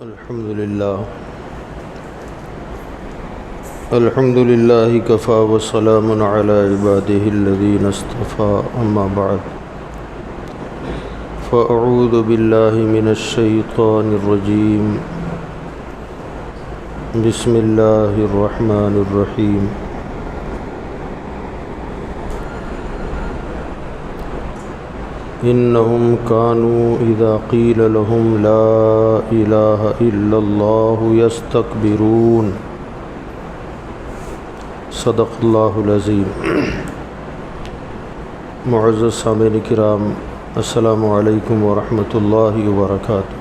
الحمد لله كفى وسلام على عباده الذين اصطفى أما بعد فأعوذ بالله من الشيطان الرجيم بسم الله الرحمن الرحيم إنهم كانوا إذا قيل لهم لا إله إلا الله يستكبرون صدق اللہ العظیم۔ معزز سامعین کرام، السلام علیکم ورحمۃ اللہ وبرکاتہ۔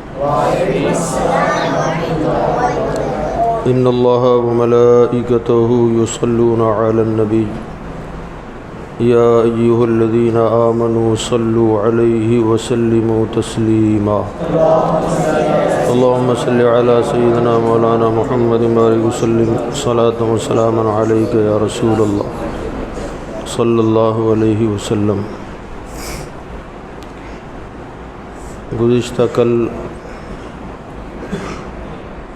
ان اللہ وملائکتہ یصلون علی النبی یا ایھا الذین آمنوا صلوا علیہ وسلموا تسلیما۔ اللهم صل على سيدنا مولانا محمد وآله وسلم صلاة وسلاما عليك يا رسول الله صلی اللہ علیہ وسلم۔ گزشتہ کل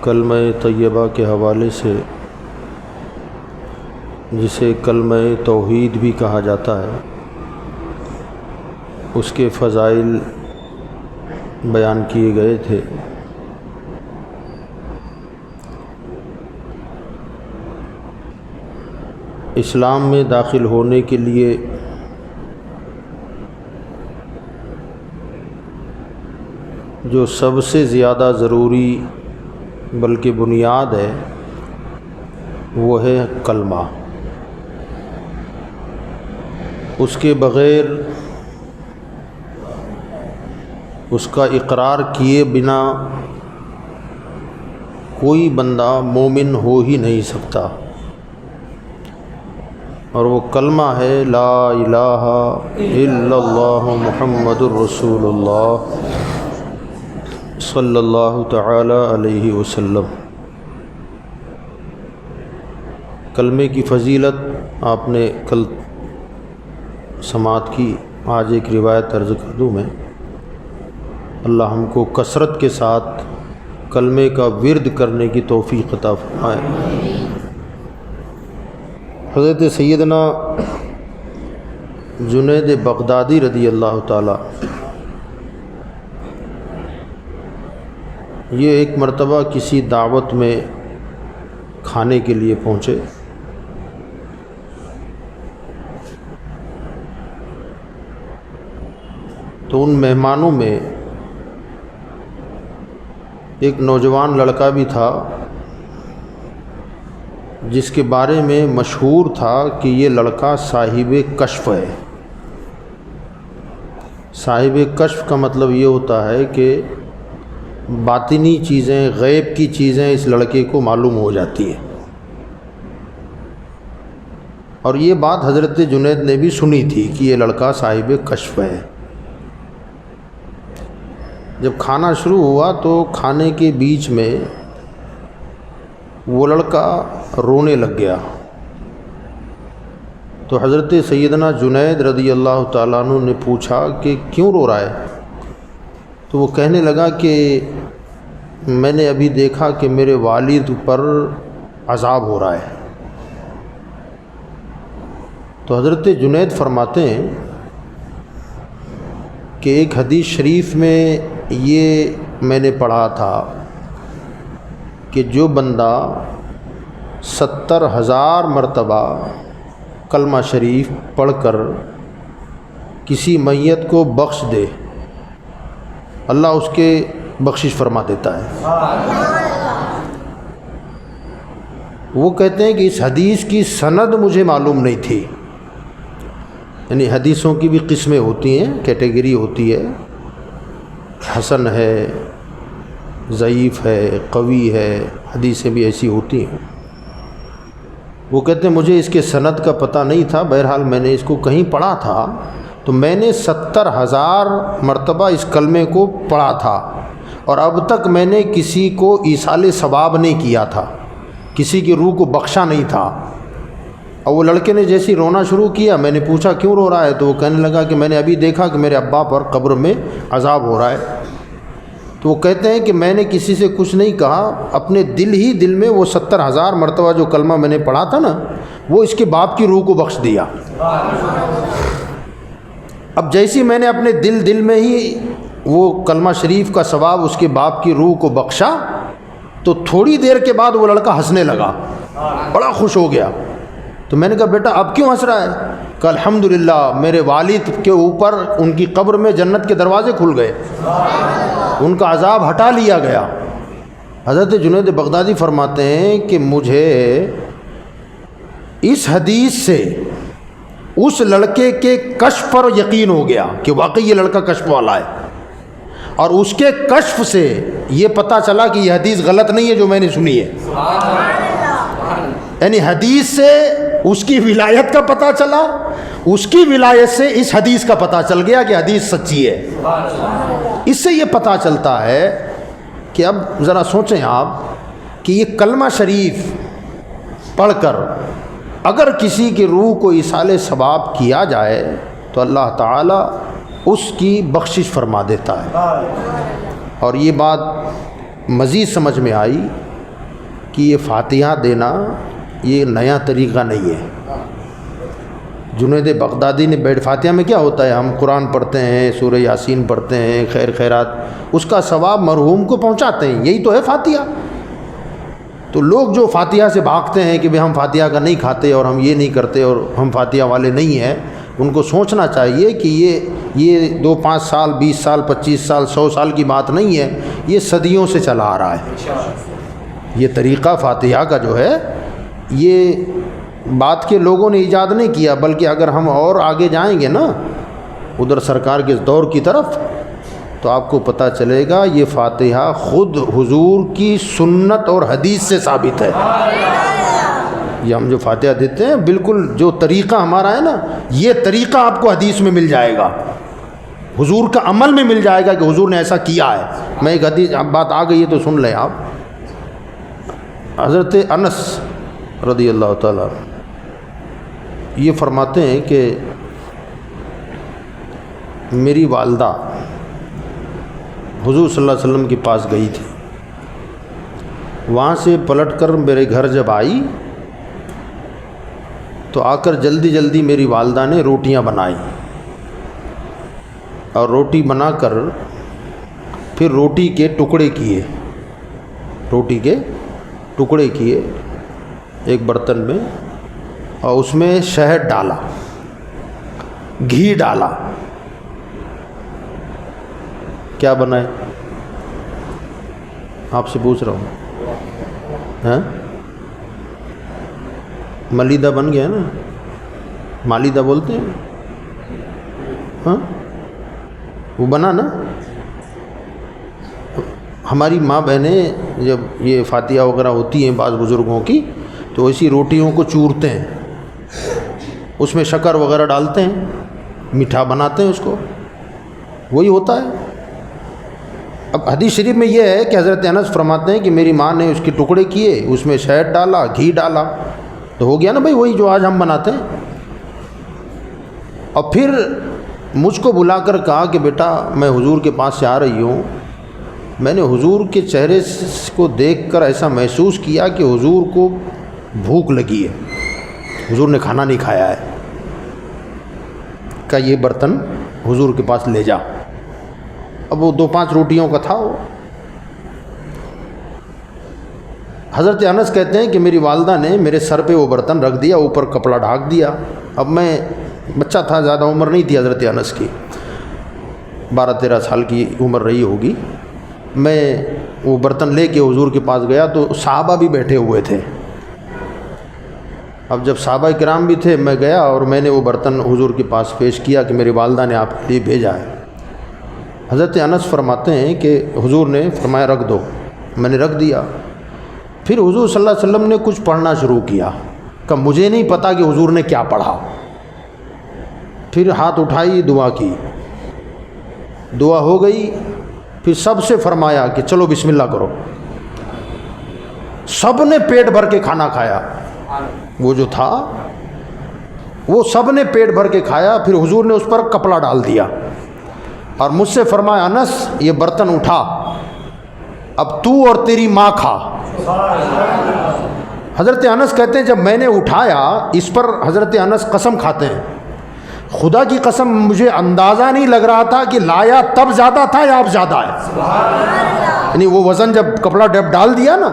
کلمہ طیبہ کے حوالے سے، جسے کلمہ توحید بھی کہا جاتا ہے، اس کے فضائل بیان کیے گئے تھے۔ اسلام میں داخل ہونے کے لیے جو سب سے زیادہ ضروری بلکہ بنیاد ہے وہ ہے کلمہ۔ اس کے بغیر، اس کا اقرار کیے بنا کوئی بندہ مومن ہو ہی نہیں سکتا، اور وہ کلمہ ہے لا الہ الا اللہ محمد الرسول اللہ صلی اللہ تعالی علیہ وسلم۔ کلمے کی فضیلت آپ نے کل سماعت کی، آج ایک روایت عرض کر دوں میں۔ اللہ ہم کو کثرت کے ساتھ کلمے کا ورد کرنے کی توفیق عطا فرمائے۔ حضرت سیدنا جنید بغدادی رضی اللہ تعالی، یہ ایک مرتبہ کسی دعوت میں کھانے کے لیے پہنچے۔ تو ان مہمانوں میں ایک نوجوان لڑکا بھی تھا، جس کے بارے میں مشہور تھا کہ یہ لڑکا صاحب کشف ہے۔ صاحب کشف کا مطلب یہ ہوتا ہے کہ باطنی چیزیں، غیب کی چیزیں اس لڑکے کو معلوم ہو جاتی ہیں، اور یہ بات حضرت جنید نے بھی سنی تھی کہ یہ لڑکا صاحب کشف ہے۔ جب کھانا شروع ہوا تو کھانے کے بیچ میں وہ لڑکا رونے لگ گیا۔ تو حضرت سیدنا جنید رضی اللہ تعالیٰ عنہ نے پوچھا کہ کیوں رو رہا ہے؟ تو وہ کہنے لگا کہ میں نے ابھی دیکھا کہ میرے والد پر عذاب ہو رہا ہے۔ تو حضرت جنید فرماتے ہیں کہ ایک حدیث شریف میں یہ میں نے پڑھا تھا کہ جو بندہ 70,000 مرتبہ کلمہ شریف پڑھ کر کسی میت کو بخش دے، اللہ اس کے بخشش فرما دیتا ہے۔ وہ کہتے ہیں کہ اس حدیث کی سند مجھے معلوم نہیں تھی، یعنی حدیثوں کی بھی قسمیں ہوتی ہیں، کیٹیگری ہوتی ہے، حسن ہے، ضعیف ہے، قوی ہے، حدیثیں بھی ایسی ہوتی ہیں۔ وہ کہتے ہیں مجھے اس کے سند کا پتہ نہیں تھا، بہرحال میں نے اس کو کہیں پڑھا تھا، تو میں نے 70,000 مرتبہ اس کلمے کو پڑھا تھا، اور اب تک میں نے کسی کو ایصال ثواب نہیں کیا تھا، کسی کی روح کو بخشا نہیں تھا۔ اور وہ لڑکے نے جیسی رونا شروع کیا، میں نے پوچھا کیوں رو رہا ہے؟ تو وہ کہنے لگا کہ میں نے ابھی دیکھا کہ میرے ابا پر قبر میں عذاب ہو رہا ہے۔ تو وہ کہتے ہیں کہ میں نے کسی سے کچھ نہیں کہا، اپنے دل ہی دل میں وہ 70,000 مرتبہ جو کلمہ میں نے پڑھا تھا نا، وہ اس کے باپ کی روح کو بخش دیا۔ اب جیسی میں نے اپنے دل میں ہی وہ کلمہ شریف کا ثواب اس کے باپ کی روح کو بخشا، تو تھوڑی دیر کے بعد وہ لڑکا ہنسنے لگا، بڑا خوش ہو گیا۔ تو میں نے کہا بیٹا اب کیوں ہنس رہا ہے؟ کہ الحمدللہ میرے والد کے اوپر ان کی قبر میں جنت کے دروازے کھل گئے، ان کا عذاب ہٹا لیا گیا۔ حضرت جنید بغدادی فرماتے ہیں کہ مجھے اس حدیث سے اس لڑکے کے کشف پر یقین ہو گیا کہ واقعی یہ لڑکا کشف والا ہے، اور اس کے کشف سے یہ پتہ چلا کہ یہ حدیث غلط نہیں ہے جو میں نے سنی ہے۔ یعنی حدیث سے اس کی ولایت کا پتہ چلا، اس کی ولایت سے اس حدیث کا پتہ چل گیا کہ حدیث سچی ہے۔ اس سے یہ پتہ چلتا ہے کہ اب ذرا سوچیں آپ کہ یہ کلمہ شریف پڑھ کر اگر کسی کی روح کو ایصال ثواب کیا جائے تو اللہ تعالیٰ اس کی بخشش فرما دیتا ہے۔ اور یہ بات مزید سمجھ میں آئی کہ یہ فاتحہ دینا یہ نیا طریقہ نہیں ہے۔ جنید بغدادی نے بیٹھ فاتحہ میں کیا ہوتا ہے، ہم قرآن پڑھتے ہیں، سورہ یاسین پڑھتے ہیں، خیر خیرات، اس کا ثواب مرحوم کو پہنچاتے ہیں، یہی تو ہے فاتحہ۔ تو لوگ جو فاتحہ سے بھاگتے ہیں کہ بھئی ہم فاتحہ کا نہیں کھاتے اور ہم یہ نہیں کرتے اور ہم فاتحہ والے نہیں ہیں، ان کو سوچنا چاہیے کہ یہ 2 5 سال 20 سال 25 سال 100 سال کی بات نہیں ہے، یہ صدیوں سے چلا آ رہا ہے۔ یہ طریقہ فاتحہ کا جو ہے یہ بات کے لوگوں نے ایجاد نہیں کیا، بلکہ اگر ہم اور آگے جائیں گے نا ادھر سرکار کے دور کی طرف تو آپ کو پتہ چلے گا یہ فاتحہ خود حضور کی سنت اور حدیث سے ثابت ہے۔ یہ ہم جو فاتحہ دیتے ہیں بالکل جو طریقہ ہمارا ہے نا، یہ طریقہ آپ کو حدیث میں مل جائے گا، حضور کا عمل میں مل جائے گا کہ حضور نے ایسا کیا ہے۔ میں ایک حدیث بات آ گئی ہے تو سن لیں آپ۔ حضرت انس رضی اللہ تعالیٰ یہ فرماتے ہیں کہ میری والدہ حضور صلی اللہ علیہ وسلم کے پاس گئی تھی، وہاں سے پلٹ کر میرے گھر جب آئی تو آ کر جلدی جلدی میری والدہ نے روٹیاں بنائی، اور روٹی بنا کر پھر روٹی کے ٹکڑے کیے ایک برتن میں، اور اس میں شہد ڈالا، گھی ڈالا، کیا بنائے آپ سے پوچھ رہا ہوں، ہاں ملیدہ بن گیا نا، مالیدہ بولتے ہیں، ہاں وہ بنا نا۔ ہماری ماں بہنیں جب یہ فاتحہ وغیرہ ہوتی ہیں بعض بزرگوں کی تو ایسی روٹیوں کو چورتے ہیں، اس میں شکر وغیرہ ڈالتے ہیں، میٹھا بناتے ہیں اس کو، وہی ہوتا ہے۔ اب حدیث شریف میں یہ ہے کہ حضرت انس فرماتے ہیں کہ میری ماں نے اس کے ٹکڑے کیے، اس میں شہد ڈالا، گھی ڈالا، تو ہو گیا نا بھائی وہی جو آج ہم بناتے ہیں۔ اور پھر مجھ کو بلا کر کہا کہ بیٹا میں حضور کے پاس سے آ رہی ہوں، میں نے حضور کے چہرے کو دیکھ کر ایسا محسوس کیا کہ حضور کو بھوک لگی ہے، حضور نے کھانا نہیں کھایا ہے، کہ یہ برتن حضور کے پاس لے جا۔ اب وہ 2 5 روٹیوں کا تھا وہ۔ حضرت انس کہتے ہیں کہ میری والدہ نے میرے سر پہ وہ برتن رکھ دیا، اوپر کپڑا ڈھانک دیا۔ اب میں بچہ تھا، زیادہ عمر نہیں تھی حضرت انس کی، 12 13 سال کی عمر رہی ہوگی۔ میں وہ برتن لے کے حضور کے پاس گیا تو صحابہ بھی بیٹھے ہوئے تھے۔ اب جب صحابہ کرام بھی تھے، میں گیا اور میں نے وہ برتن حضور کے پاس پیش کیا کہ میری والدہ نے آپ کے لیے بھیجا ہے۔ حضرت انس فرماتے ہیں کہ حضور نے فرمایا رکھ دو، میں نے رکھ دیا۔ پھر حضور صلی اللہ علیہ وسلم نے کچھ پڑھنا شروع کیا کہ مجھے نہیں پتا کہ حضور نے کیا پڑھا۔ پھر ہاتھ اٹھائی، دعا کی، دعا ہو گئی، پھر سب سے فرمایا کہ چلو بسم اللہ کرو۔ سب نے پیٹ بھر کے کھانا کھایا، وہ جو تھا وہ سب نے پیٹ بھر کے کھایا۔ پھر حضور نے اس پر کپڑا ڈال دیا اور مجھ سے فرمایا انس یہ برتن اٹھا اب تو اور تیری ماں کھا۔ حضرت انس کہتے ہیں جب میں نے اٹھایا، اس پر حضرت انس قسم کھاتے ہیں، خدا کی قسم مجھے اندازہ نہیں لگ رہا تھا کہ لایا تب زیادہ تھا یا اب زیادہ ہے۔ یعنی وہ وزن جب کپڑا ڈال دیا نا،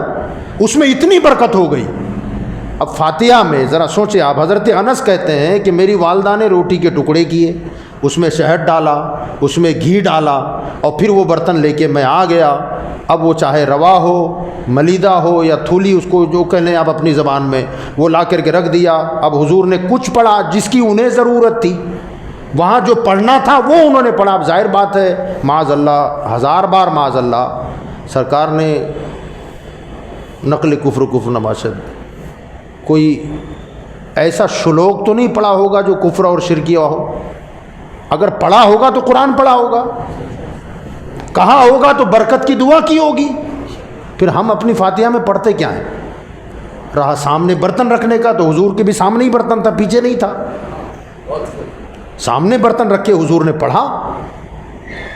اس میں اتنی برکت ہو گئی۔ اب فاتحہ میں ذرا سوچیں آپ، حضرت انس کہتے ہیں کہ میری والدہ نے روٹی کے ٹکڑے کیے، اس میں شہد ڈالا، اس میں گھی ڈالا، اور پھر وہ برتن لے کے میں آ گیا۔ اب وہ چاہے روا ہو، ملیدہ ہو یا تھولی، اس کو جو کہنے آپ اپنی زبان میں، وہ لا کر کے رکھ دیا۔ اب حضور نے کچھ پڑھا جس کی انہیں ضرورت تھی، وہاں جو پڑھنا تھا وہ انہوں نے پڑھا۔ اب ظاہر بات ہے، معاذ اللہ، ہزار بار معاذ اللہ، سرکار نے نقل کفر نباشد کوئی ایسا شلوک تو نہیں پڑھا ہوگا جو کفر اور شرکیہ ہو۔ اگر پڑھا ہوگا تو قرآن پڑھا ہوگا، کہا ہوگا تو برکت کی دعا کی ہوگی۔ پھر ہم اپنی فاتحہ میں پڑھتے کیا ہیں؟ رہا سامنے برتن رکھنے کا، تو حضور کے بھی سامنے ہی برتن تھا، پیچھے نہیں تھا، سامنے برتن رکھ کے حضور نے پڑھا۔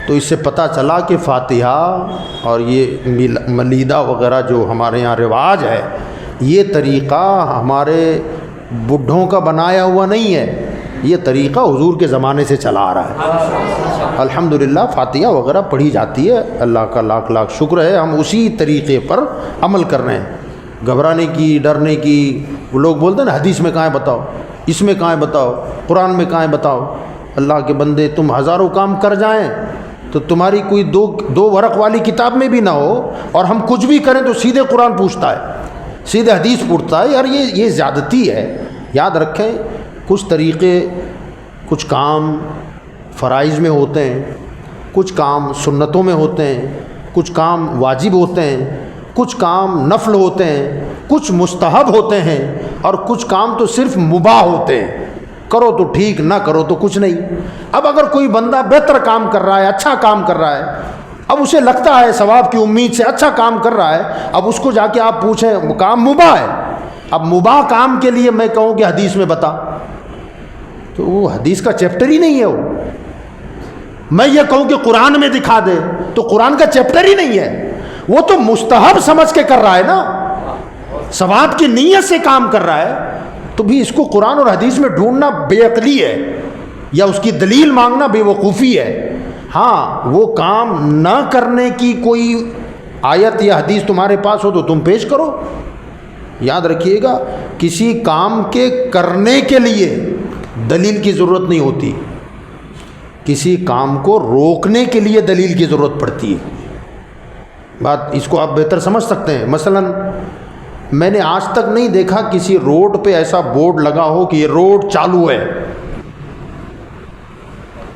تو اس سے پتہ چلا کہ فاتحہ اور یہ ملیدہ وغیرہ جو ہمارے یہاں رواج ہے، یہ طریقہ ہمارے بڈھوں کا بنایا ہوا نہیں ہے، یہ طریقہ حضور کے زمانے سے چلا آ رہا ہے۔ الحمدللہ فاتحہ وغیرہ پڑھی جاتی ہے، اللہ کا لاکھ لاکھ شکر ہے، ہم اسی طریقے پر عمل کر رہے ہیں۔ گھبرانے کی، ڈرنے کی، وہ لوگ بولتے ہیں نا حدیث میں کہاں ہے بتاؤ، اس میں کہاں ہے بتاؤ، قرآن میں کہاں ہے بتاؤ۔ اللہ کے بندے، تم ہزاروں کام کر جائیں تو تمہاری کوئی دو ورق والی کتاب میں بھی نہ ہو، اور ہم کچھ بھی کریں تو سیدھے قرآن پوچھتا ہے، سیدھے حدیث پوچھتا ہے۔ یار یہ زیادتی ہے۔ یاد رکھیں، کچھ طریقے، کچھ کام فرائض میں ہوتے ہیں، کچھ کام سنتوں میں ہوتے ہیں، کچھ کام واجب ہوتے ہیں، کچھ کام نفل ہوتے ہیں، کچھ مستحب ہوتے ہیں، اور کچھ کام تو صرف مباح ہوتے ہیں۔ کرو تو ٹھیک، نہ کرو تو کچھ نہیں۔ اب اگر کوئی بندہ بہتر کام کر رہا ہے، اچھا کام کر رہا ہے، اب اسے لگتا ہے ثواب کی امید سے اچھا کام کر رہا ہے، اب اس کو جا کے آپ پوچھیں کام مباح ہے، اب مباح کام کے لیے میں کہوں کہ حدیث میں بتا، تو وہ حدیث کا چیپٹر ہی نہیں ہے۔ وہ میں یہ کہوں کہ قرآن میں دکھا دے تو قرآن کا چیپٹر ہی نہیں ہے، وہ تو مستحب سمجھ کے کر رہا ہے نا، ثواب کی نیت سے کام کر رہا ہے، تو بھی اس کو قرآن اور حدیث میں ڈھونڈنا بے عقلی ہے، یا اس کی دلیل مانگنا بے وقوفی ہے۔ ہاں، وہ کام نہ کرنے کی کوئی آیت یا حدیث تمہارے پاس ہو تو تم پیش کرو۔ یاد رکھیے گا، کسی کام کے کرنے کے لیے دلیل کی ضرورت نہیں ہوتی، کسی کام کو روکنے کے لیے دلیل کی ضرورت پڑتی ہے۔ بات اس کو آپ بہتر سمجھ سکتے ہیں۔ مثلا میں نے آج تک نہیں دیکھا کسی روڈ پہ ایسا بورڈ لگا ہو کہ یہ روڈ چالو ہے،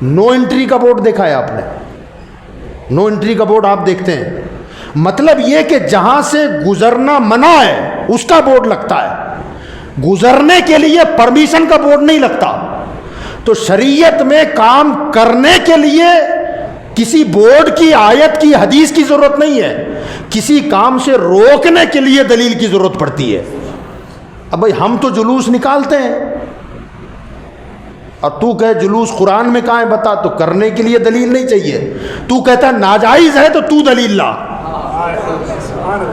نو انٹری کا بورڈ دیکھا ہے آپ نے؟ نو انٹری کا بورڈ آپ دیکھتے ہیں، مطلب یہ کہ جہاں سے گزرنا منع ہے اس کا بورڈ لگتا ہے، گزرنے کے لیے پرمیشن کا بورڈ نہیں لگتا۔ تو شریعت میں کام کرنے کے لیے کسی بورڈ کی، آیت کی، حدیث کی ضرورت نہیں ہے، کسی کام سے روکنے کے لیے دلیل کی ضرورت پڑتی ہے۔ اب بھائی ہم تو جلوس نکالتے ہیں، اور تو کہے جلوس قرآن میں کہاں ہے بتا، تو کرنے کے لیے دلیل نہیں چاہیے۔ تو کہتا ناجائز ہے تو تو دلیل لا۔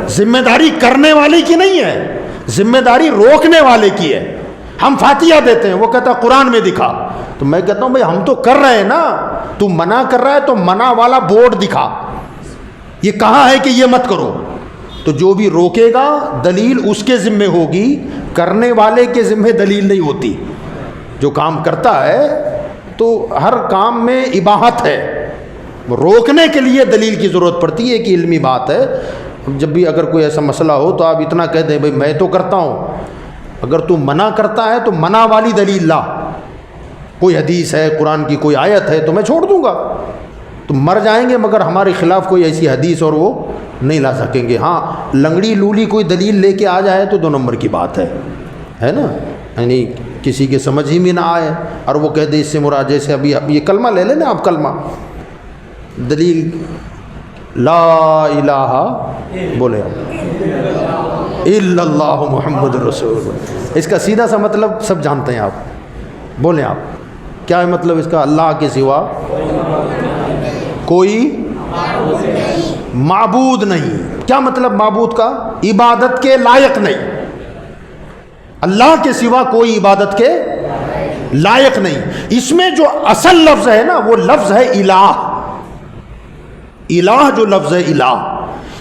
ذمہ داری کرنے والے کی نہیں ہے، ذمہ داری روکنے والے کی ہے۔ ہم فاتحہ دیتے ہیں، وہ کہتا قرآن میں دکھا، تو میں کہتا ہوں بھائی ہم تو کر رہے ہیں نا، تو منع کر رہا ہے تو منع والا بورڈ دکھا، یہ کہاں ہے کہ یہ مت کرو۔ تو جو بھی روکے گا دلیل اس کے ذمہ ہوگی، کرنے والے کے ذمہ دلیل نہیں ہوتی۔ جو کام کرتا ہے تو ہر کام میں اباحت ہے، روکنے کے لیے دلیل کی ضرورت پڑتی ہے، کہ علمی بات ہے۔ جب بھی اگر کوئی ایسا مسئلہ ہو تو آپ اتنا کہہ دیں بھائی میں تو کرتا ہوں، اگر تو منع کرتا ہے تو منع والی دلیل لا، کوئی حدیث ہے، قرآن کی کوئی آیت ہے تو میں چھوڑ دوں گا۔ تو مر جائیں گے مگر ہمارے خلاف کوئی ایسی حدیث اور وہ نہیں لا سکیں گے۔ ہاں، لنگڑی لولی کوئی دلیل لے کے آ جائے تو 2 نمبر کی بات ہے نا، یعنی کسی کے سمجھ ہی میں نہ آئے اور وہ کہہ دے اس سے مراد، جیسے ابھی یہ کلمہ لے لیں نا آپ، کلمہ دلیل لا الہ بولے الا اللہ محمد رسول اللہ، اس کا سیدھا سا مطلب سب جانتے ہیں آپ، بولیں آپ کیا ہے مطلب اس کا؟ اللہ کے سوا کوئی معبود نہیں. کیا مطلب معبود کا؟ عبادت کے لائق نہیں. اللہ کے سوا کوئی عبادت کے لائق نہیں. اس میں جو اصل لفظ ہے نا وہ لفظ ہے الہ. الہ جو لفظ ہے الہ،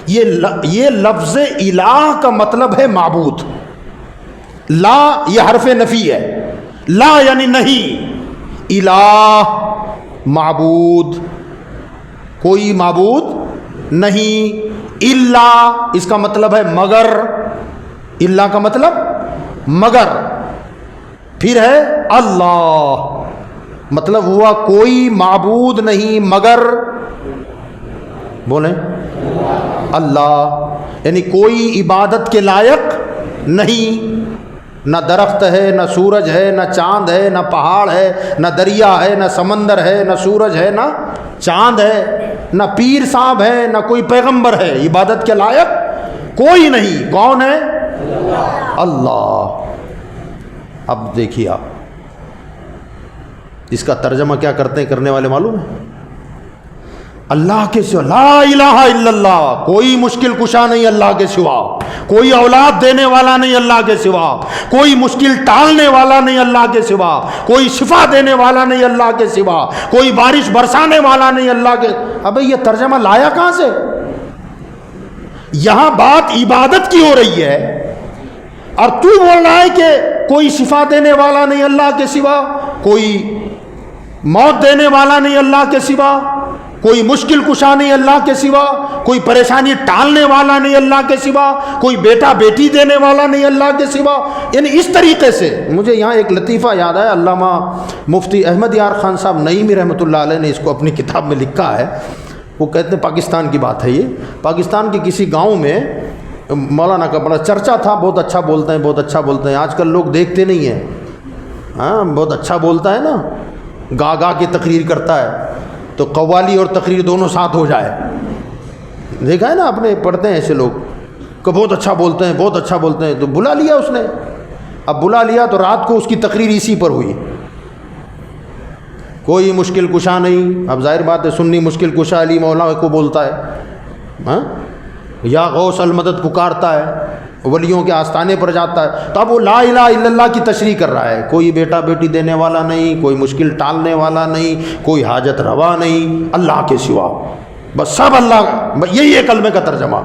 یہ لفظ الہ کا مطلب ہے معبود. لا یہ حرف نفی ہے. لا یعنی نہیں. الہ معبود، کوئی معبود نہیں. الا اس کا مطلب ہے مگر. الا کا مطلب مگر. پھر ہے اللہ، مطلب ہوا کوئی معبود نہیں مگر بولیں اللہ، یعنی کوئی عبادت کے لائق نہیں. نہ درخت ہے، نہ سورج ہے، نہ چاند ہے، نہ پہاڑ ہے، نہ دریا ہے، نہ سمندر ہے، نہ سورج ہے، نہ چاند ہے، نہ پیر صاحب ہے، نہ کوئی پیغمبر ہے. عبادت کے لائق کوئی نہیں. کون ہے؟ اللہ. اب دیکھیے آپ اس کا ترجمہ کیا کرتے ہیں کرنے والے معلوم ہے؟ اللہ کے سوا، لا الہ الا اللہ، کوئی مشکل کشا نہیں اللہ کے سوا، کوئی اولاد دینے والا نہیں اللہ کے سوا، کوئی مشکل ٹالنے والا نہیں اللہ کے سوا، کوئی شفا دینے والا نہیں اللہ کے سوا، کوئی بارش برسانے والا نہیں اللہ کے. ابے یہ ترجمہ لایا کہاں سے؟ یہاں بات عبادت کی ہو رہی ہے اور تو بول رہا ہے کہ کوئی شفا دینے والا نہیں اللہ کے سوا، کوئی موت دینے والا نہیں اللہ کے سوا، کوئی مشکل کشا نہیں اللہ کے سوا، کوئی پریشانی ٹالنے والا نہیں اللہ کے سوا، کوئی بیٹا بیٹی دینے والا نہیں اللہ کے سوا. یعنی اس طریقے سے مجھے یہاں ایک لطیفہ یاد ہے. علامہ مفتی احمد یار خان صاحب نعیمی رحمۃ اللہ علیہ نے اس کو اپنی کتاب میں لکھا ہے. وہ کہتے ہیں پاکستان کی بات ہے یہ. پاکستان کے کسی گاؤں میں مولانا کا بڑا چرچا تھا، بہت اچھا بولتے ہیں، بہت اچھا بولتے ہیں. آج کل لوگ دیکھتے نہیں ہیں. ہاں بہت اچھا بولتا ہے نا، گا گا کے تقریر کرتا ہے تو قوالی اور تقریر دونوں ساتھ ہو جائے. دیکھا ہے نا، اپنے پڑھتے ہیں ایسے لوگ کہ بہت اچھا بولتے ہیں، بہت اچھا بولتے ہیں. تو بلا لیا اس نے. اب بلا لیا تو رات کو اس کی تقریر اسی پر ہوئی. کوئی مشکل کشا نہیں. اب ظاہر بات ہے سنی مشکل کشا علی مولا کو بولتا ہے، ہاں یا غوث المدد پکارتا ہے، ولیوں کے آستانے پر جاتا ہے. تو اب وہ لا الہ الا اللہ کی تشریح کر رہا ہے. کوئی بیٹا بیٹی دینے والا نہیں، کوئی مشکل ٹالنے والا نہیں، کوئی حاجت روا نہیں اللہ کے سوا، بس سب اللہ. یہی ہے کلمے کا ترجمہ.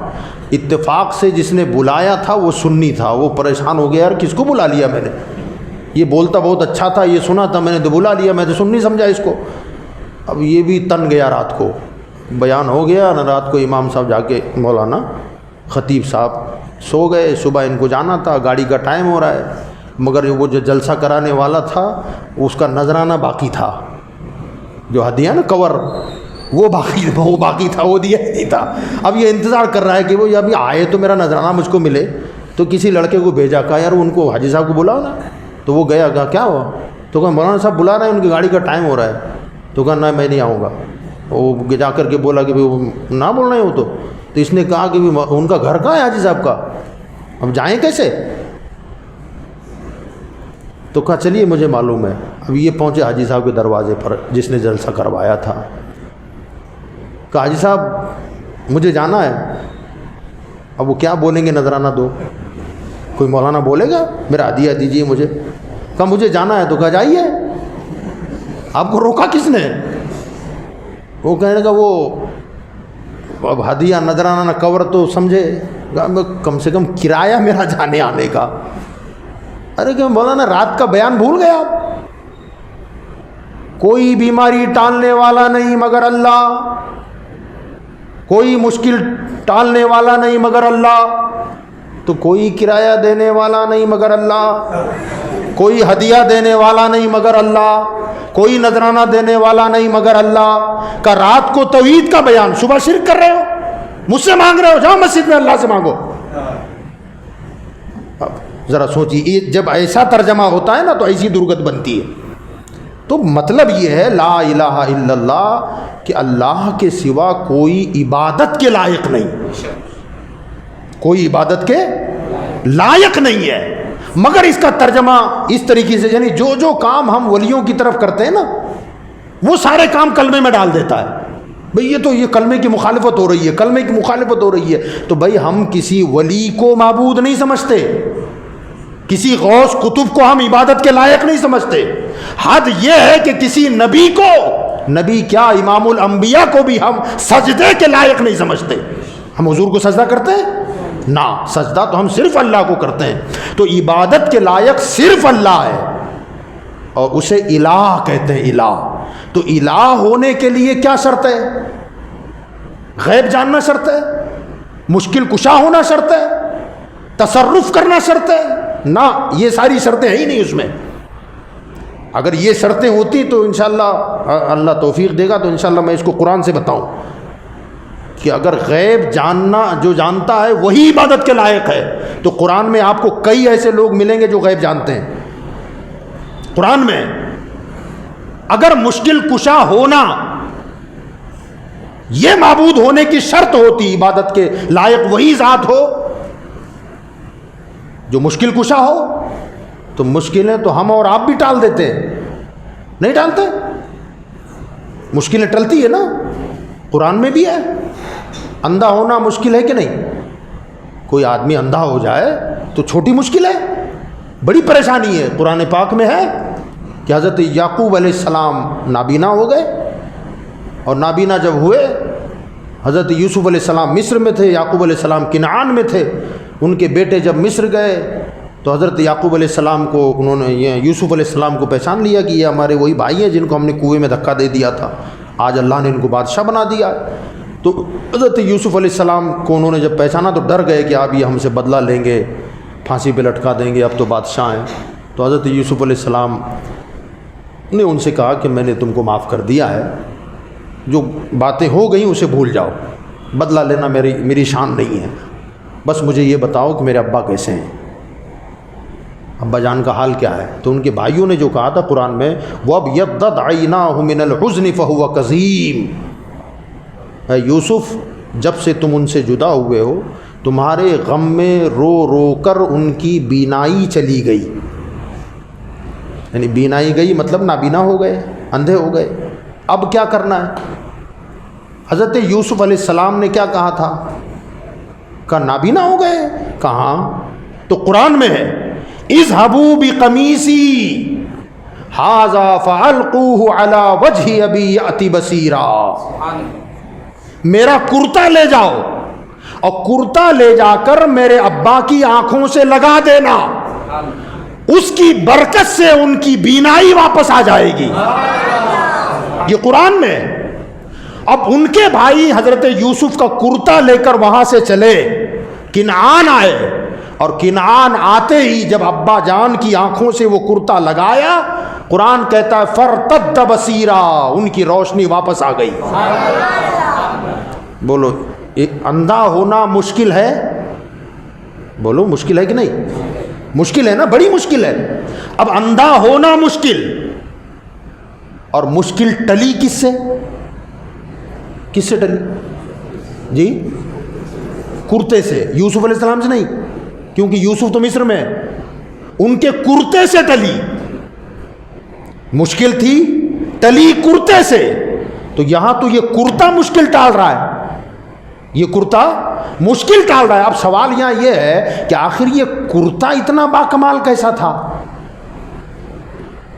اتفاق سے جس نے بلایا تھا وہ سنی تھا. وہ پریشان ہو گیا، یار کس کو بلا لیا میں نے؟ یہ بولتا بہت اچھا تھا، یہ سنا تھا میں نے تو بلا لیا، میں تو سنی سمجھا اس کو. اب یہ بھی تن گیا. رات کو بیان ہو گیا نا، رات کو امام صاحب جا کے مولانا خطیب صاحب سو گئے. صبح ان کو جانا تھا، گاڑی کا ٹائم ہو رہا ہے، مگر وہ جو جلسہ کرانے والا تھا اس کا نذرانہ باقی تھا. جو ہدیہ نا کور وہ باقی تھا، وہ دیا نہیں تھا. اب یہ انتظار کر رہا ہے کہ وہ ابھی آئے تو میرا نذرانہ مجھ کو ملے. تو کسی لڑکے کو بھیجا، کہا یار ان کو حاجی صاحب کو بلاؤ نا. تو وہ گیا، کہا کیا ہوا؟ تو کہا مولانا صاحب بلا رہے ہیں، ان کی گاڑی کا ٹائم ہو رہا ہے. تو کہا نہ میں نہیں آؤں گا. وہ جا کر کے بولا کہ نہ بول رہے ہو. تو اس نے کہا کہ ان کا گھر کہاں ہے حاجی صاحب کا، اب جائیں کیسے؟ تو کہا چلیے مجھے معلوم ہے. اب یہ پہنچے حاجی صاحب کے دروازے پر جس نے جلسہ کروایا تھا. کہا حاجی صاحب مجھے جانا ہے. اب وہ کیا بولیں گے؟ نذرانہ دو. کوئی مولانا بولے گا میرا ہدیہ دیجیے مجھے؟ کہا مجھے جانا ہے. تو کہا جائیے. آپ کو روکا کس نے؟ وہ کہنے لگا وہ اب ہدیہ نذرانہ نہ کور تو سمجھے، کم سے کم کرایہ میرا جانے آنے کا. ارے کہ مولانا رات کا بیان بھول گیا آپ. کوئی بیماری ٹالنے والا نہیں مگر اللہ، کوئی مشکل ٹالنے والا نہیں مگر اللہ، تو کوئی کرایہ دینے والا نہیں مگر اللہ، کوئی ہدیہ دینے والا نہیں مگر اللہ، کوئی نذرانہ دینے والا نہیں مگر اللہ. کا رات کو توحید کا بیان، صبح شرک کر رہے ہو، مجھ سے مانگ رہے ہو، جاؤ مسجد میں اللہ سے مانگو. اب ذرا سوچیے، جب ایسا ترجمہ ہوتا ہے نا تو ایسی درگت بنتی ہے. تو مطلب یہ ہے لا الہ الا اللہ کہ اللہ کے سوا کوئی عبادت کے لائق نہیں، کوئی عبادت کے لائق نہیں ہے. مگر اس کا ترجمہ اس طریقے سے، یعنی جو کام ہم ولیوں کی طرف کرتے ہیں نا وہ سارے کام کلمے میں ڈال دیتا ہے. بھئی یہ کلمے کی مخالفت ہو رہی ہے، کلمے کی مخالفت ہو رہی ہے. تو بھئی ہم کسی ولی کو معبود نہیں سمجھتے، کسی غوث قطب کو ہم عبادت کے لائق نہیں سمجھتے. حد یہ ہے کہ کسی نبی کو، نبی کیا امام الانبیاء کو بھی ہم سجدے کے لائق نہیں سمجھتے. ہم حضور کو سجدہ کرتے ہیں؟ نہ، سجدہ تو ہم صرف اللہ کو کرتے ہیں. تو عبادت کے لائق صرف اللہ ہے، اور اسے الہ کہتے ہیں، الہ. تو الہ ہونے کے لیے کیا شرط ہے؟ غیب جاننا شرط ہے، مشکل کشا ہونا شرط ہے، تصرف کرنا شرط ہے؟ نہ، یہ ساری شرطیں ہیں ہی نہیں اس میں. اگر یہ شرطیں ہوتی تو انشاءاللہ اللہ توفیق دے گا تو انشاءاللہ میں اس کو قرآن سے بتاؤں کہ اگر غیب جاننا جو جانتا ہے وہی عبادت کے لائق ہے، تو قرآن میں آپ کو کئی ایسے لوگ ملیں گے جو غیب جانتے ہیں. قرآن میں اگر مشکل کشا ہونا یہ معبود ہونے کی شرط ہوتی، عبادت کے لائق وہی ذات ہو جو مشکل کشا ہو، تو مشکلیں تو ہم اور آپ بھی ٹال دیتے ہیں. نہیں ٹالتے؟ مشکلیں ٹلتی ہے نا، قرآن میں بھی ہے. اندھا ہونا مشکل ہے کہ نہیں؟ کوئی آدمی اندھا ہو جائے تو چھوٹی مشکل ہے؟ بڑی پریشانی ہے. قرآن پاک میں ہے کہ حضرت یعقوب علیہ السلام نابینا ہو گئے، اور نابینا جب ہوئے، حضرت یوسف علیہ السلام مصر میں تھے، یعقوب علیہ السلام کنعان میں تھے. ان کے بیٹے جب مصر گئے تو حضرت یعقوب علیہ السلام کو انہوں نے یوسف علیہ السلام کو پہچان لیا کہ یہ ہمارے وہی بھائی ہیں جن کو ہم نے کنویں میں دھکا دے دیا تھا، آج اللہ نے ان کو بادشاہ بنا دیا. تو حضرت یوسف علیہ السلام کو انہوں نے جب پہچانا تو ڈر گئے کہ اب یہ ہم سے بدلہ لیں گے، پھانسی پہ لٹکا دیں گے، اب تو بادشاہ ہیں. تو حضرت یوسف علیہ السلام نے ان سے کہا کہ میں نے تم کو معاف کر دیا ہے، جو باتیں ہو گئیں اسے بھول جاؤ، بدلہ لینا میری شان نہیں ہے، بس مجھے یہ بتاؤ کہ میرے ابا کیسے ہیں، ابا جان کا حال کیا ہے. تو ان کے بھائیوں نے جو کہا تھا قرآن میں، وَابْيَضَّتْ عَيْنَاهُ مِنَ الْحُزْنِ فَهُوَ كَظِيمٌ، اے یوسف جب سے تم ان سے جدا ہوئے ہو تمہارے غم میں رو رو کر ان کی بینائی چلی گئی. یعنی بینائی گئی مطلب نابینا ہو گئے، اندھے ہو گئے. اب کیا کرنا ہے؟ حضرت یوسف علیہ السلام نے کیا کہا تھا؟ کہا نابینا ہو گئے. کہاں؟ تو قرآن میں ہے اذهبوا بقمیصی ھذا فالقوه علی وجہ ابی یأتی بصیرا، میرا کرتا لے جاؤ اور کرتا لے جا کر میرے ابا کی آنکھوں سے لگا دینا، اس کی برکت سے ان کی بینائی واپس آ جائے گی. یہ قرآن میں. اب ان کے بھائی حضرت یوسف کا کرتا لے کر وہاں سے چلے، کنعان آئے، اور کنعان آتے ہی جب ابا جان کی آنکھوں سے وہ کرتا لگایا، قرآن کہتا ہے فرتد بصیرا، ان کی روشنی واپس آ گئی. بولو اندھا ہونا مشکل ہے؟ بولو مشکل ہے کہ نہیں؟ مشکل ہے نا، بڑی مشکل ہے. اب اندھا ہونا مشکل، اور مشکل ٹلی کس سے؟ کس سے ٹلی؟ جی کرتے سے. یوسف علیہ السلام سے نہیں، کیونکہ یوسف تو مصر میں ہے، ان کے کرتے سے ٹلی. مشکل تھی، ٹلی کرتے سے. تو یہاں تو یہ کرتا مشکل ٹال رہا ہے، یہ کرتا مشکل ٹال رہا ہے. اب سوال یہاں یہ ہے کہ آخر یہ کرتا اتنا باکمال کیسا تھا؟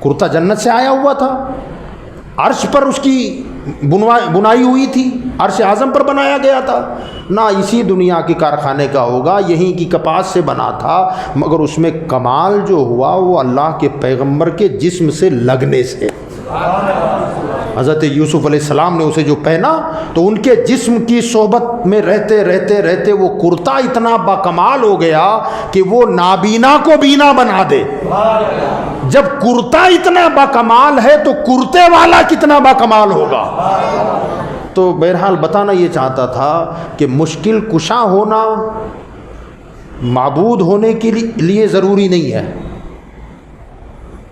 کرتا جنت سے آیا ہوا تھا، عرش پر اس کی بنائی ہوئی تھی، عرش اعظم پر بنایا گیا تھا. نہ اسی دنیا کے کارخانے کا ہوگا، یہیں کی کپاس سے بنا تھا، مگر اس میں کمال جو ہوا وہ اللہ کے پیغمبر کے جسم سے لگنے سے. حضرت یوسف علیہ السلام نے اسے جو پہنا تو ان کے جسم کی صحبت میں رہتے رہتے رہتے وہ کرتا اتنا باکمال ہو گیا کہ وہ نابینا کو بینا بنا دے. جب کرتا اتنا باکمال ہے تو کرتے والا کتنا باکمال ہوگا. تو بہرحال بتانا یہ چاہتا تھا کہ مشکل کشا ہونا معبود ہونے کے لیے ضروری نہیں ہے.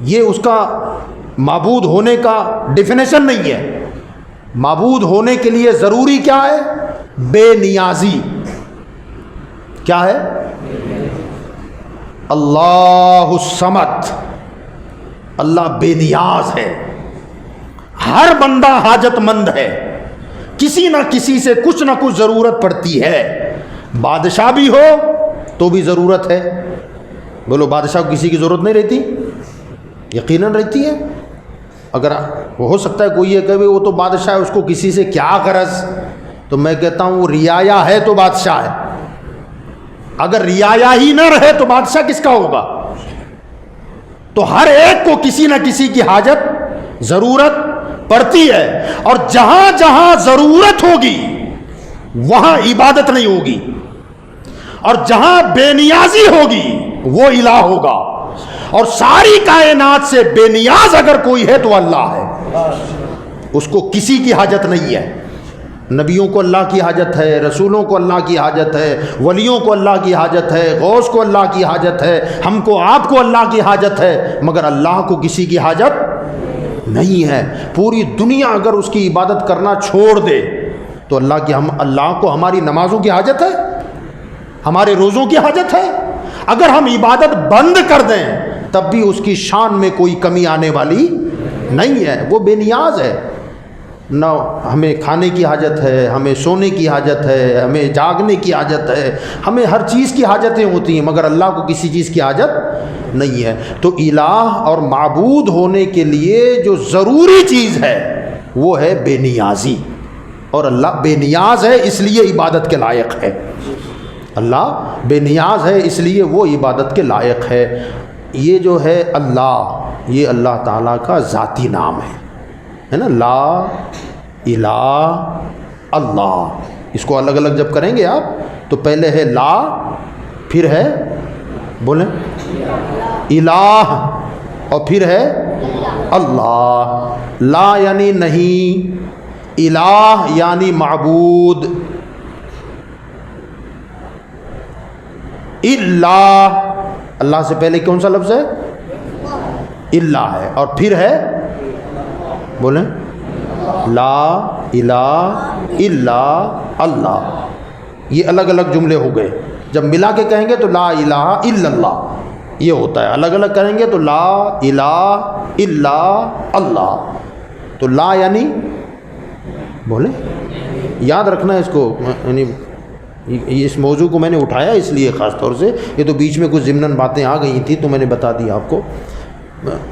یہ اس کا معبود ہونے کا ڈیفینیشن نہیں ہے. معبود ہونے کے لیے ضروری کیا ہے؟ بے نیازی. کیا ہے؟ اللہ الصمد، اللہ بے نیاز ہے. ہر بندہ حاجت مند ہے. کسی نہ کسی سے کچھ نہ کچھ ضرورت پڑتی ہے. بادشاہ بھی ہو تو بھی ضرورت ہے. بولو بادشاہ کو کسی کی ضرورت نہیں رہتی؟ یقیناً رہتی ہے. اگر ہو سکتا ہے کوئی یہ کہے وہ تو بادشاہ ہے، اس کو کسی سے کیا غرض، تو میں کہتا ہوں رعایا ہے تو بادشاہ ہے. اگر رعایا ہی نہ رہے تو بادشاہ کس کا ہوگا؟ تو ہر ایک کو کسی نہ کسی کی حاجت ضرورت پڑتی ہے، اور جہاں جہاں ضرورت ہوگی وہاں عبادت نہیں ہوگی، اور جہاں بے نیازی ہوگی وہ الہ ہوگا. اور ساری کائنات سے بے نیاز اگر کوئی ہے تو اللہ ہے، اس کو کسی کی حاجت نہیں ہے. نبیوں کو اللہ کی حاجت ہے، رسولوں کو اللہ کی حاجت ہے، ولیوں کو اللہ کی حاجت ہے، غوث کو اللہ کی حاجت ہے، ہم کو آپ کو اللہ کی حاجت ہے، مگر اللہ کو کسی کی حاجت نہیں ہے. پوری دنیا اگر اس کی عبادت کرنا چھوڑ دے تو اللہ کو ہماری نمازوں کی حاجت ہے، ہمارے روزوں کی حاجت ہے. اگر ہم عبادت بند کر دیں تب بھی اس کی شان میں کوئی کمی آنے والی نہیں ہے. وہ بے نیاز ہے. نہ ہمیں کھانے کی حاجت ہے، ہمیں سونے کی حاجت ہے، ہمیں جاگنے کی حاجت ہے، ہمیں ہر چیز کی حاجتیں ہوتی ہیں، مگر اللہ کو کسی چیز کی حاجت نہیں ہے. تو الہ اور معبود ہونے کے لیے جو ضروری چیز ہے وہ ہے بے نیازی، اور اللہ بے نیاز ہے اس لیے عبادت کے لائق ہے. اللہ بے نیاز ہے اس لیے وہ عبادت کے لائق ہے. یہ جو ہے اللہ، یہ اللہ تعالیٰ کا ذاتی نام ہے نا. لا الہ اللہ، اس کو الگ الگ جب کریں گے آپ تو پہلے ہے لا، پھر ہے بولیں الہ، اور پھر ہے اللہ. لا یعنی نہیں، الہ یعنی معبود. اللہ سے پہلے کون سا لفظ ہے؟ اللہ ہے، اور پھر ہے بولیں لا الہ الا اللہ. یہ الگ الگ جملے ہو گئے. جب ملا کے کہیں گے تو لا الہ الا اللہ یہ ہوتا ہے، الگ الگ کریں گے تو لا الہ الا اللہ. تو لا یعنی بولیں، یاد رکھنا ہے اس کو، یعنی اس موضوع کو میں نے اٹھایا اس لیے خاص طور سے، یہ تو بیچ میں کچھ ضمناً باتیں آ گئی تھیں تو میں نے بتا دی آپ کو.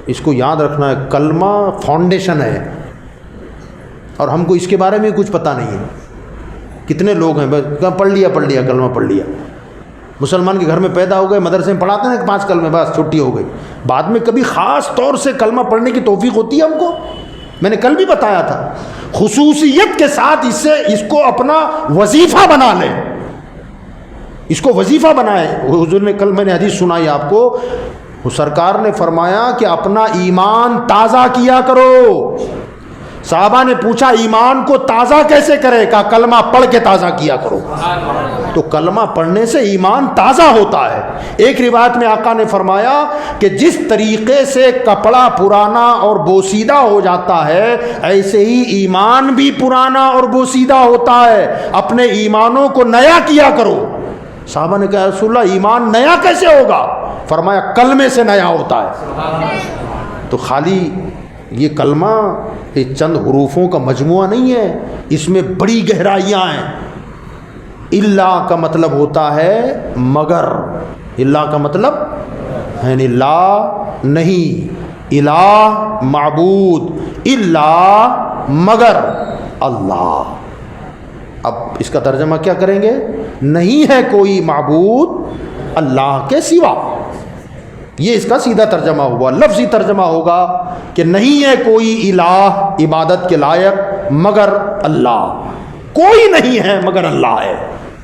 اس کو یاد رکھنا ہے، کلمہ فاؤنڈیشن ہے، اور ہم کو اس کے بارے میں کچھ پتہ نہیں ہے. کتنے لوگ ہیں پڑھ لیا کلمہ پڑھ لیا، مسلمان کے گھر میں پیدا ہو گئے، مدرسے میں پڑھاتے ہیں 5 کلمے، بس چھٹی ہو گئی. بعد میں کبھی خاص طور سے کلمہ پڑھنے کی توفیق ہوتی ہے ہم کو. میں نے کل بھی بتایا تھا، خصوصیت کے ساتھ اس کو اپنا وظیفہ بنا لیں، اس کو وظیفہ بنائے. حضور نے کل میں نے حدیث سنائی آپ کو، سرکار نے فرمایا کہ اپنا ایمان تازہ کیا کرو. صحابہ نے پوچھا ایمان کو تازہ کیسے کرے؟ کہا کلمہ پڑھ کے تازہ کیا کرو. تو کلمہ پڑھنے سے ایمان تازہ ہوتا ہے. ایک روایت میں آقا نے فرمایا کہ جس طریقے سے کپڑا پرانا اور بوسیدہ ہو جاتا ہے ایسے ہی ایمان بھی پرانا اور بوسیدہ ہوتا ہے. اپنے ایمانوں کو نیا کیا کرو. صحابہ نے کہا رسول اللہ ایمان نیا کیسے ہوگا؟ فرمایا کلمے سے نیا ہوتا ہے. تو خالی یہ کلمہ یہ چند حروفوں کا مجموعہ نہیں ہے، اس میں بڑی گہرائیاں ہیں. اللہ کا مطلب ہوتا ہے مگر، اللہ کا مطلب یعنی لا نہیں، الہ معبود، اللہ مگر اللہ. اب اس کا ترجمہ کیا کریں گے؟ نہیں ہے کوئی معبود اللہ کے سوا. یہ اس کا سیدھا ترجمہ ہوا. لفظی ترجمہ ہوگا کہ نہیں ہے کوئی الہ عبادت کے لائق مگر اللہ. کوئی نہیں ہے مگر اللہ ہے،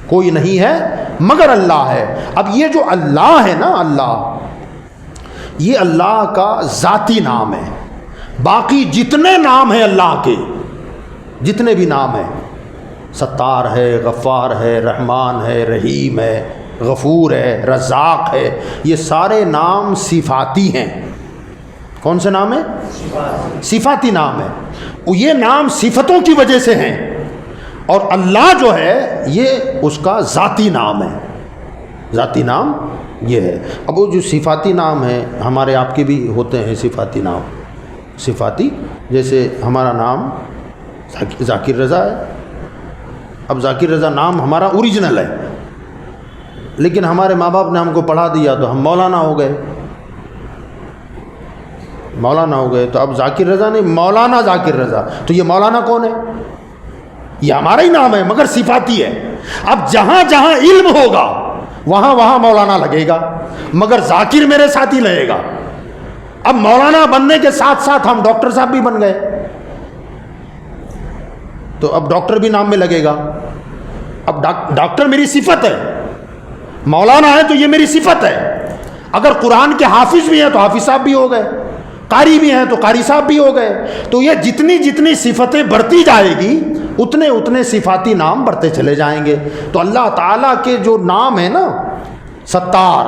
کوئی نہیں ہے مگر اللہ ہے. اب یہ جو اللہ ہے نا، اللہ یہ اللہ کا ذاتی نام ہے. باقی جتنے نام ہیں اللہ کے، جتنے بھی نام ہیں، ستار ہے، غفار ہے، رحمان ہے، رحیم ہے، غفور ہے، رزاق ہے، یہ سارے نام صفاتی ہیں. کون سے نام ہیں؟ صفاتی نام ہے. یہ نام صفتوں کی وجہ سے ہیں، اور اللہ جو ہے یہ اس کا ذاتی نام ہے. ذاتی نام یہ ہے. اب وہ جو صفاتی نام ہیں ہمارے آپ کے بھی ہوتے ہیں صفاتی نام. صفاتی جیسے ہمارا نام ذاکر رضا ہے، اب ذاکر رضا نام ہمارا اوریجنل ہے، لیکن ہمارے ماں باپ نے ہم کو پڑھا دیا تو ہم مولانا ہو گئے، مولانا ہو گئے. تو اب ذاکر رضا نہیں، مولانا ذاکر رضا. تو یہ مولانا کون ہے؟ یہ ہمارا ہی نام ہے مگر صفاتی ہے. اب جہاں جہاں علم ہوگا وہاں وہاں مولانا لگے گا، مگر ذاکر میرے ساتھ ہی رہے گا. اب مولانا بننے کے ساتھ ساتھ ہم ڈاکٹر صاحب بھی بن گئے، تو اب ڈاکٹر بھی نام میں لگے گا. اب ڈاکٹر میری صفت ہے، مولانا ہے تو یہ میری صفت ہے. اگر قرآن کے حافظ بھی ہیں تو حافظ صاحب بھی ہو گئے، قاری بھی ہیں تو قاری صاحب بھی ہو گئے. تو یہ جتنی جتنی صفتیں بڑھتی جائے گی اتنے اتنے صفاتی نام بڑھتے چلے جائیں گے. تو اللہ تعالیٰ کے جو نام ہے نا ستار،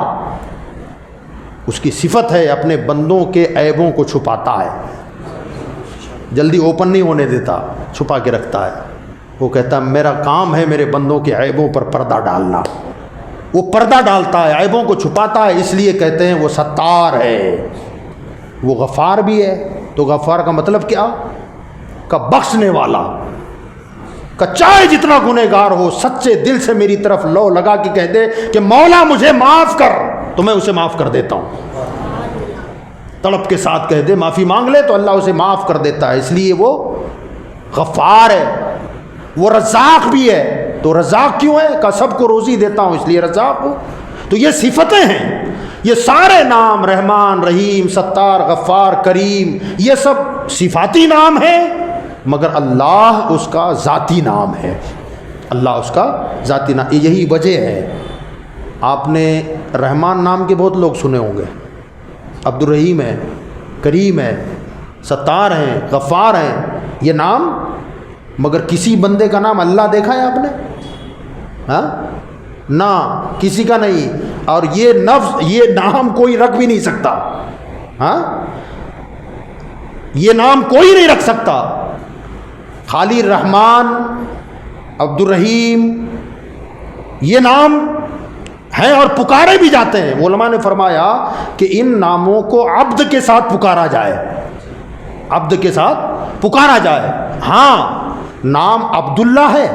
اس کی صفت ہے اپنے بندوں کے عیبوں کو چھپاتا ہے، جلدی اوپن نہیں ہونے دیتا، چھپا کے رکھتا ہے. وہ کہتا ہے میرا کام ہے میرے بندوں کے عیبوں پر پردہ ڈالنا. وہ پردہ ڈالتا ہے، عیبوں کو چھپاتا ہے، اس لیے کہتے ہیں وہ ستار ہے. وہ غفار بھی ہے. تو غفار کا مطلب کیا؟ کہ بخشنے والا. کہ چاہے جتنا گنہگار ہو سچے دل سے میری طرف لو لگا کے کہہ دے کہ مولا مجھے معاف کر، تو میں اسے معاف کر دیتا ہوں. تڑپ کے ساتھ کہہ دے، معافی مانگ لے، تو اللہ اسے معاف کر دیتا ہے. اس لیے وہ غفار ہے. وہ رزاق بھی ہے. تو رزاق کیوں ہے؟ کہ سب کو روزی دیتا ہوں اس لیے رزاق ہوں. تو یہ صفتیں ہیں. یہ سارے نام رحمان، رحیم، ستار، غفار، کریم، یہ سب صفاتی نام ہیں، مگر اللہ اس کا ذاتی نام ہے. اللہ اس کا ذاتی نام. یہی وجہ ہے آپ نے رحمان نام کے بہت لوگ سنے ہوں گے. عبد الرحیم ہے، کریم ہے، ستار ہیں، غفار ہیں، یہ نام. مگر کسی بندے کا نام اللہ دیکھا ہے آپ نے؟ ہاں نہ، کسی کا نہیں. اور یہ نفس، یہ نام کوئی رکھ بھی نہیں سکتا. ہاں یہ نام کوئی نہیں رکھ سکتا. خالی رحمان، عبد الرحیم یہ نام ہیں اور پکارے بھی جاتے ہیں. علماء نے فرمایا کہ ان ناموں کو عبد کے ساتھ پکارا جائے، عبد کے ساتھ پکارا جائے. ہاں نام عبداللہ ہے.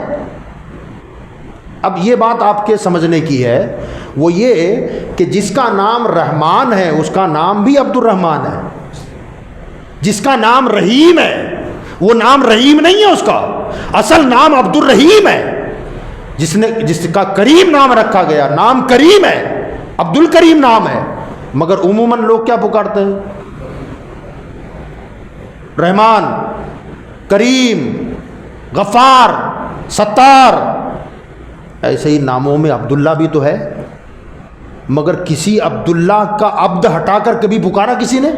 اب یہ بات آپ کے سمجھنے کی ہے، وہ یہ کہ جس کا نام رحمان ہے اس کا نام بھی عبد الرحمان ہے. جس کا نام رحیم ہے وہ نام رحیم نہیں ہے، اس کا اصل نام عبد الرحیم ہے. جس کا کریم نام رکھا گیا نام کریم ہے، عبد الکریم نام ہے. مگر عموماً لوگ کیا پکارتے ہیں؟ رحمان، کریم، غفار، ستار. ایسے ہی ناموں میں عبداللہ بھی تو ہے، مگر کسی عبداللہ کا عبد ہٹا کر کبھی پکارا کسی نے؟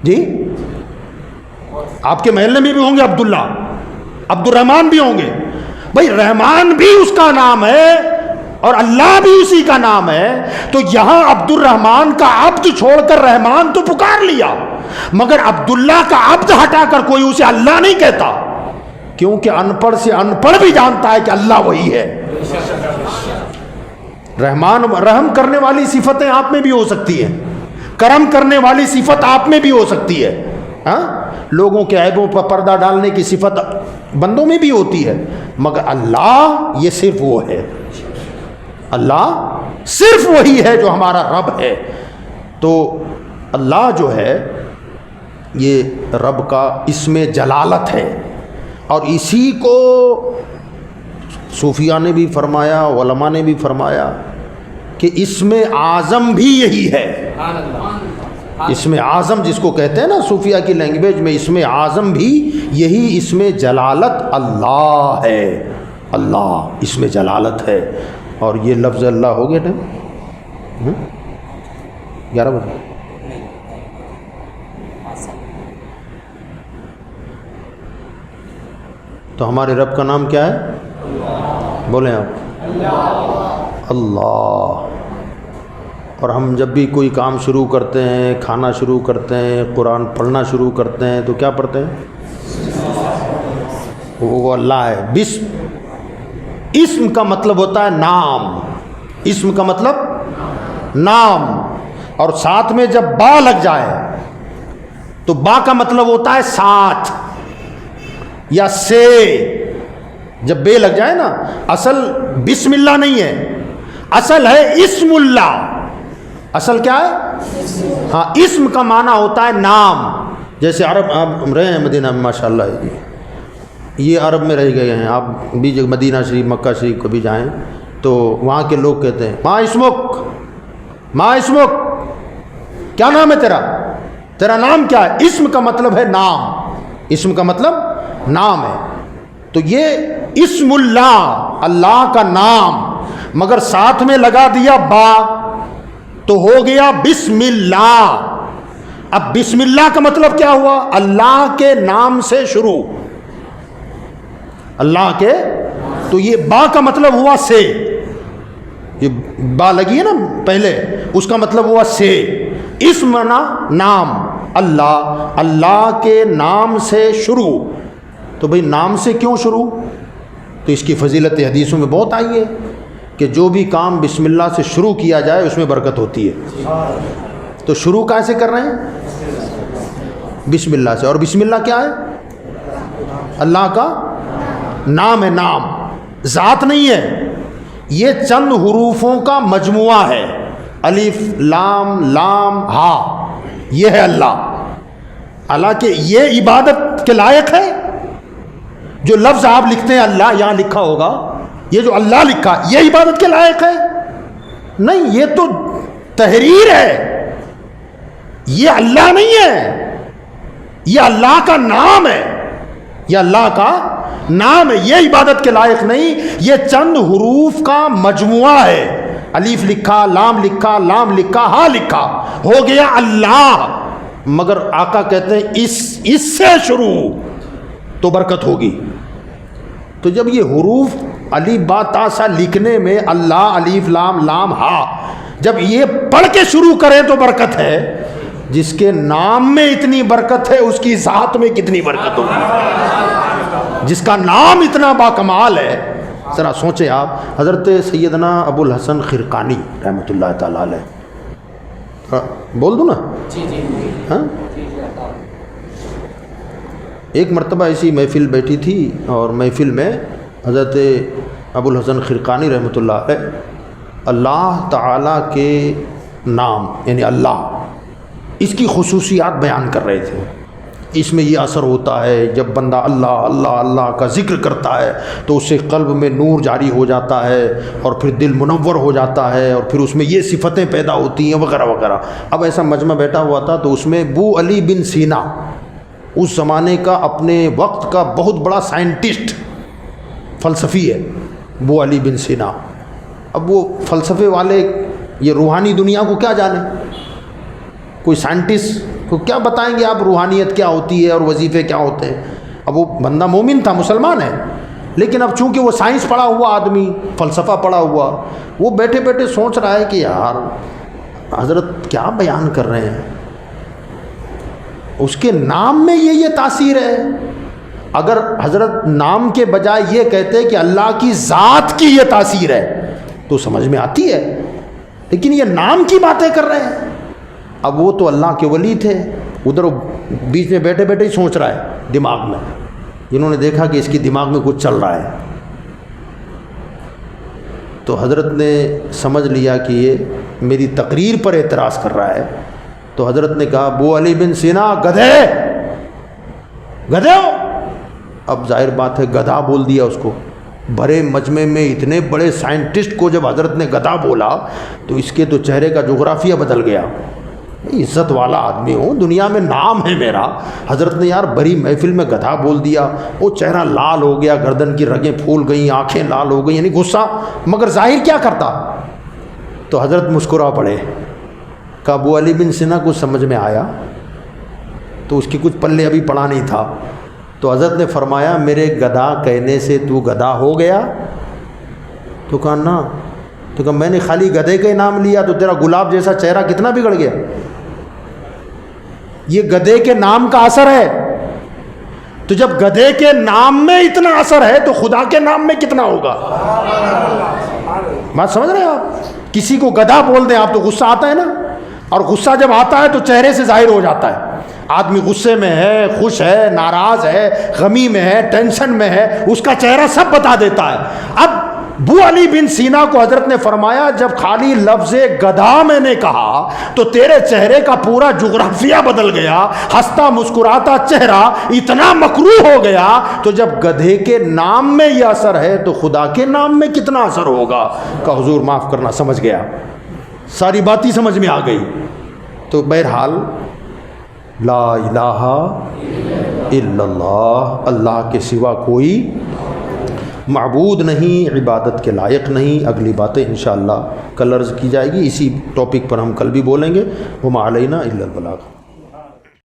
جی آپ کے محلے میں بھی ہوں گے عبداللہ، عبد الرحمان بھی ہوں گے. بھائی رحمان بھی اس کا نام ہے اور اللہ بھی اسی کا نام ہے. تو یہاں عبد الرحمان کا عبد چھوڑ کر رحمان تو پکار لیا، مگر عبداللہ کا عبد ہٹا کر کوئی اسے اللہ نہیں کہتا، کیونکہ ان پڑھ سے ان پڑھ بھی جانتا ہے کہ اللہ وہی ہے. رحمان، رحم کرنے والی صفتیں آپ میں بھی ہو سکتی ہیں، کرم کرنے والی صفت آپ میں بھی ہو سکتی ہے. ہاں لوگوں کے عیبوں پر پردہ ڈالنے کی صفت بندوں میں بھی ہوتی ہے، مگر اللہ یہ صرف وہ ہے. اللہ صرف وہی ہے جو ہمارا رب ہے. تو اللہ جو ہے یہ رب کا اسم جلالت ہے، اور اسی کو صوفیہ نے بھی فرمایا، علماء نے بھی فرمایا کہ اسم اعظم بھی یہی ہے. اسم اعظم جس کو کہتے ہیں نا صوفیہ کی لینگویج میں، اسم اعظم بھی یہی اسم جلالت اللہ ہے. اللہ اسم جلالت ہے. اور یہ لفظ اللہ ہو گیا ٹائم 11 بجے. تو ہمارے رب کا نام کیا ہے؟ بولیں آپ. اللہ. اور ہم جب بھی کوئی کام شروع کرتے ہیں، کھانا شروع کرتے ہیں، قرآن پڑھنا شروع کرتے ہیں، تو کیا پڑھتے ہیں؟ وہ اللہ ہے. بسم، اسم کا مطلب ہوتا ہے نام. اسم کا مطلب نام. اور ساتھ میں جب با لگ جائے تو با کا مطلب ہوتا ہے ساتھ یا سے. جب بے لگ جائے نا، اصل بسم اللہ نہیں ہے، اصل ہے اسم اللہ. اصل کیا ہے؟ ہاں، اسم کا معنی ہوتا ہے نام. جیسے عرب، آپ رہے ہیں مدینہ میں ماشاءاللہ، یہ عرب میں رہ گئے ہیں، آپ بھی مدینہ شریف مکہ شریف کو بھی جائیں تو وہاں کے لوگ کہتے ہیں ما اسمک، ما اسمک، کیا نام ہے تیرا، تیرا نام کیا ہے. اسم کا مطلب ہے نام، اسم کا مطلب نام ہے. تو یہ اسم اللہ، اللہ کا نام، مگر ساتھ میں لگا دیا با تو ہو گیا بسم اللہ. اب بسم اللہ کا مطلب کیا ہوا؟ اللہ کے نام سے شروع، اللہ کے. تو یہ با کا مطلب ہوا سے، یہ با لگی ہے نا پہلے، اس کا مطلب ہوا سے. اسم نا نام، اللہ، اللہ کے نام سے شروع. تو بھئی نام سے کیوں شروع؟ تو اس کی فضیلت حدیثوں میں بہت آئی ہے کہ جو بھی کام بسم اللہ سے شروع کیا جائے اس میں برکت ہوتی ہے. تو شروع کیسے کر رہے ہیں؟ بسم اللہ سے. اور بسم اللہ کیا ہے؟ اللہ کا نام ہے، نام، ذات نہیں ہے. یہ چند حروفوں کا مجموعہ ہے، الف لام لام ہا، یہ ہے اللہ. حالانکہ یہ عبادت کے لائق ہے. جو لفظ آپ لکھتے ہیں اللہ، یہاں لکھا ہوگا، یہ جو اللہ لکھا، یہ عبادت کے لائق ہے؟ نہیں، یہ تو تحریر ہے، یہ اللہ نہیں ہے، یہ اللہ کا نام ہے، یہ اللہ کا نام ہے. یہ عبادت کے لائق نہیں، یہ چند حروف کا مجموعہ ہے. الف لکھا، لام لکھا، لام لکھا، ہا لکھا، ہو گیا اللہ. مگر آقا کہتے ہیں اس سے شروع تو برکت ہوگی. تو جب یہ حروف الف با تا سا لکھنے میں اللہ، الف لام لام ہا، جب یہ پڑھ کے شروع کریں تو برکت ہے. جس کے نام میں اتنی برکت ہے اس کی ذات میں کتنی برکت ہوگی. جس کا نام اتنا باکمال ہے، ذرا سوچیں آپ. حضرت سیدنا ابو الحسن خرقانی رحمۃ اللہ تعالی علیہ، بول دوں نا؟ ہاں، ایک مرتبہ ایسی محفل بیٹھی تھی اور محفل میں حضرت ابو الحسن خرقانی رحمۃ اللہ علیہ اللہ تعالیٰ کے نام یعنی اللہ، اس کی خصوصیات بیان کر رہے تھے. اس میں یہ اثر ہوتا ہے جب بندہ اللہ اللہ اللہ کا ذکر کرتا ہے تو اس سے قلب میں نور جاری ہو جاتا ہے اور پھر دل منور ہو جاتا ہے اور پھر اس میں یہ صفتیں پیدا ہوتی ہیں وغیرہ وغیرہ. اب ایسا مجمع بیٹھا ہوا تھا تو اس میں ابو علی بن سینا، اس زمانے کا اپنے وقت کا بہت بڑا سائنٹسٹ فلسفی ہے ابو علی بن سینا. اب وہ فلسفے والے یہ روحانی دنیا کو کیا جانے، کوئی سائنٹسٹ کو کیا بتائیں گے آپ روحانیت کیا ہوتی ہے اور وظیفے کیا ہوتے ہیں. اب وہ بندہ مومن تھا، مسلمان ہے، لیکن اب چونکہ وہ سائنس پڑھا ہوا آدمی، فلسفہ پڑھا ہوا، وہ بیٹھے بیٹھے سوچ رہا ہے کہ یار حضرت کیا بیان کر رہے ہیں. اس کے نام میں یہ تاثیر ہے. اگر حضرت نام کے بجائے یہ کہتے کہ اللہ کی ذات کی یہ تاثیر ہے تو سمجھ میں آتی ہے، لیکن یہ نام کی باتیں کر رہے ہیں. اب وہ تو اللہ کے ولی تھے، ادھر بیچ میں بیٹھے بیٹھے ہی سوچ رہا ہے دماغ میں. انہوں نے دیکھا کہ اس کی دماغ میں کچھ چل رہا ہے تو حضرت نے سمجھ لیا کہ یہ میری تقریر پر اعتراض کر رہا ہے. تو حضرت نے کہا ابو علی بن سینا گدھے گدھے ہو. اب ظاہر بات ہے گدھا بول دیا اس کو. بڑے مجمع میں اتنے بڑے سائنٹسٹ کو جب حضرت نے گدھا بولا تو اس کے تو چہرے کا جغرافیہ بدل گیا. عزت والا آدمی ہوں، دنیا میں نام ہے میرا، حضرت نے یار بڑی محفل میں گدھا بول دیا. وہ چہرہ لال ہو گیا، گردن کی رگیں پھول گئیں، آنکھیں لال ہو گئیں، یعنی غصہ. مگر ظاہر کیا کرتا؟ تو حضرت مسکرا پڑے. کہ ابو علی بن سینا کو سمجھ میں آیا تو اس کی کچھ پلے ابھی پڑا نہیں تھا. تو حضرت نے فرمایا میرے گدھا کہنے سے تو گدھا ہو گیا؟ تو کہا نا. تو کہا میں نے خالی گدھے کا نام لیا تو تیرا گلاب جیسا چہرہ کتنا بگڑ گیا. یہ گدھے کے نام کا اثر ہے. تو جب گدھے کے نام میں اتنا اثر ہے تو خدا کے نام میں کتنا ہوگا. بات سمجھ رہے ہیں آپ؟ کسی کو گدھا بول دیں آپ تو غصہ آتا ہے نا، اور غصہ جب آتا ہے تو چہرے سے ظاہر ہو جاتا ہے. آدمی غصے میں ہے، خوش ہے، ناراض ہے، غمی میں ہے، ٹینشن میں ہے، اس کا چہرہ سب بتا دیتا ہے۔ اب ابو علی بن سینا کو حضرت نے فرمایا جب خالی لفظ گدھا میں نے کہا تو تیرے چہرے کا پورا جغرافیہ بدل گیا، ہنستا مسکراتا چہرہ اتنا مکروہ ہو گیا، تو جب گدھے کے نام میں یہ اثر ہے تو خدا کے نام میں کتنا اثر ہوگا؟ کہ حضور معاف کرنا، سمجھ گیا، ساری باتیں سمجھ میں آ گئی۔ تو بہرحال لا الہ الا اللہ، اللہ کے سوا کوئی معبود نہیں، عبادت کے لائق نہیں۔ اگلی باتیں انشاءاللہ کل عرض کی جائے گی، اسی ٹاپک پر ہم کل بھی بولیں گے۔ وما علینا الا البلاغ۔